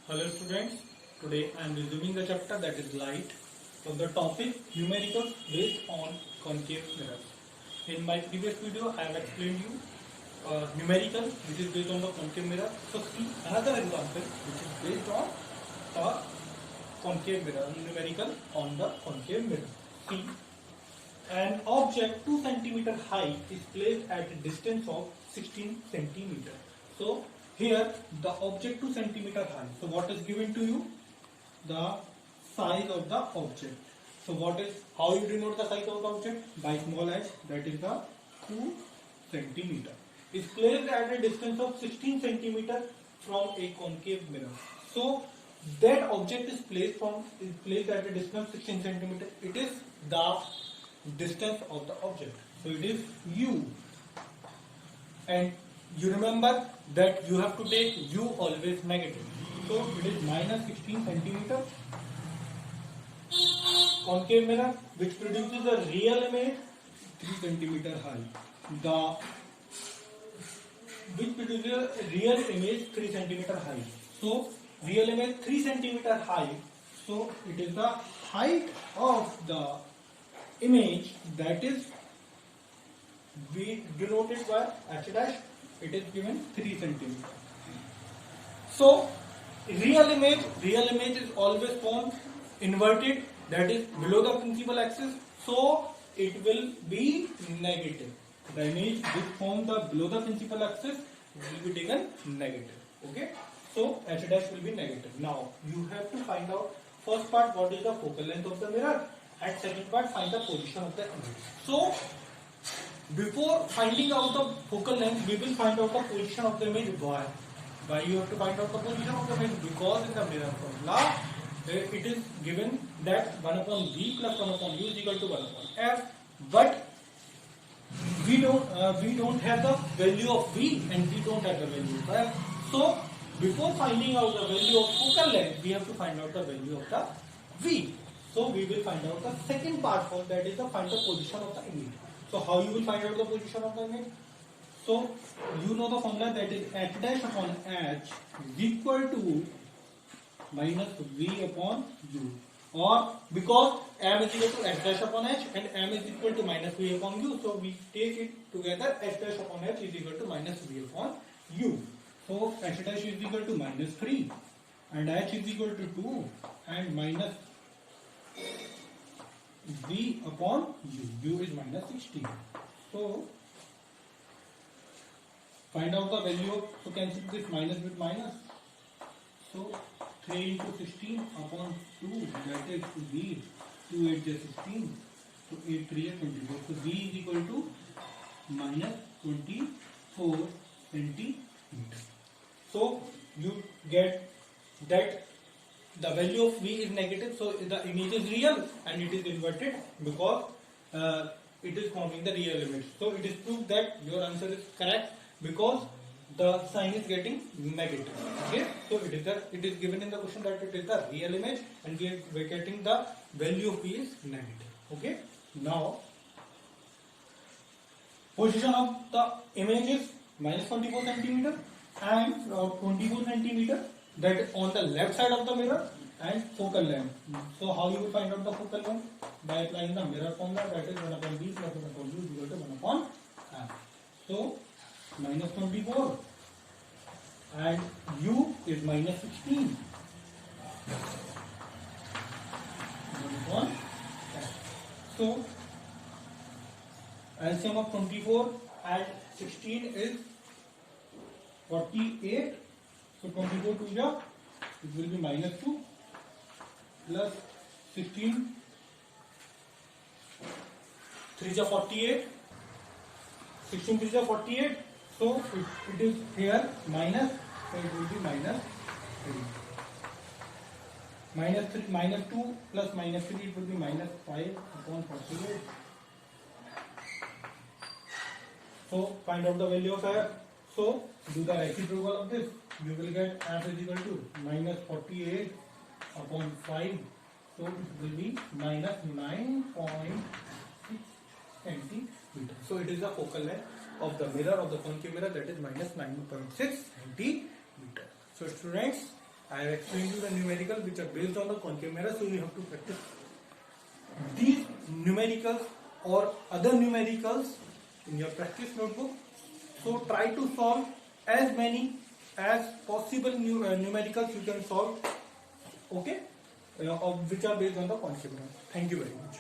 Hello students, today I am resuming the chapter that is light from the topic numericals based on concave mirrors. In my previous video I have explained you numerical which is based on the concave mirror. So see another example which is based on the concave mirror, numerical on the concave mirror. See, an object 2 centimeter high is placed at a distance of 16 centimeter. So here the object 2 centimeter high. So what is given to you? The size of the object. So what is, how you denote the size of the object? By small h, that is the 2 centimeter. Is placed at a distance of 16 centimeter from a concave mirror. So that object is placed at a distance of 16 centimeter. It is the distance of the object. So it is u. And you remember that you have to take u always negative. So it is minus 16 centimeter. Concave mirror which produces a real image 3 centimeter high. Which produces a real image 3 centimeter high. So real image 3 centimeter high. So it is the height of the image that is we denoted by h dash. It is given 3 centimeter. So real image is always formed inverted, that is below the principal axis. So it will be negative. The image which forms the below the principal axis will be taken negative. Okay. So h dash will be negative. Now you have to find out first part what is the focal length of the mirror, and second part find the position of the image. So before finding out the focal length, we will find out the position of the image. Why? Why you have to find out the position of the image? Because in the mirror formula, it is given that 1 upon v plus 1 upon u is equal to 1 upon f. But we don't have the value of v and we don't have the value of f. So before finding out the value of focal length, we have to find out the value of the v. So we will find out the second part for that is the find the position of the image. So how you will find out the position of the image? So you know the formula that is h dash upon h is equal to minus v upon u, or because m is equal to h dash upon h and m is equal to minus v upon u, so we take it together. H dash upon h is equal to minus v upon u. So h dash is equal to minus 3 and h is equal to 2 and minus v upon u. U is minus 16. So find out the value of, so cancel this minus with minus. So 3 into 16 upon 2, that is v. 2 8 is 16. So 8 3 is 24. So v is equal to minus 24 centimeter. So you get that the value of v is negative, so the image is real and it is inverted because it is forming the real image. So it is proved that your answer is correct because the sign is getting negative. Okay, so it is given in the question that it is the real image and we are getting the value of v is negative. Okay, now position of the image is minus 24 centimeter and 24 centimeter. That is on the left side of the mirror, and focal length. So how you will find out the focal length? By applying the mirror formula, that is 1 upon v plus 1 upon u is equal to 1 upon f. So minus 24 and u is minus 16. 1 upon f. So LCM of 24 and 16 is 48. So 24 to the, it will be minus 2 plus 16 3 is 48, 16 3 is 48. So it is here minus, so it will be minus 3. Minus 2 plus minus 3, it will be minus 5 upon 48. So find out the value of f. So do the reciprocal of this. You will get f is equal to minus 48 upon 5. So it will be minus 9.6 centimeter. So it is the focal length of the mirror of the concave mirror, that is minus 9.6 centimeter. So students, I have explained you the numerical which are based on the concave mirror, so you have to practice these numericals or other numericals in your practice notebook. So try to solve as many as possible numericals you can solve, okay, of which are based on the concave mirror. Thank you very much.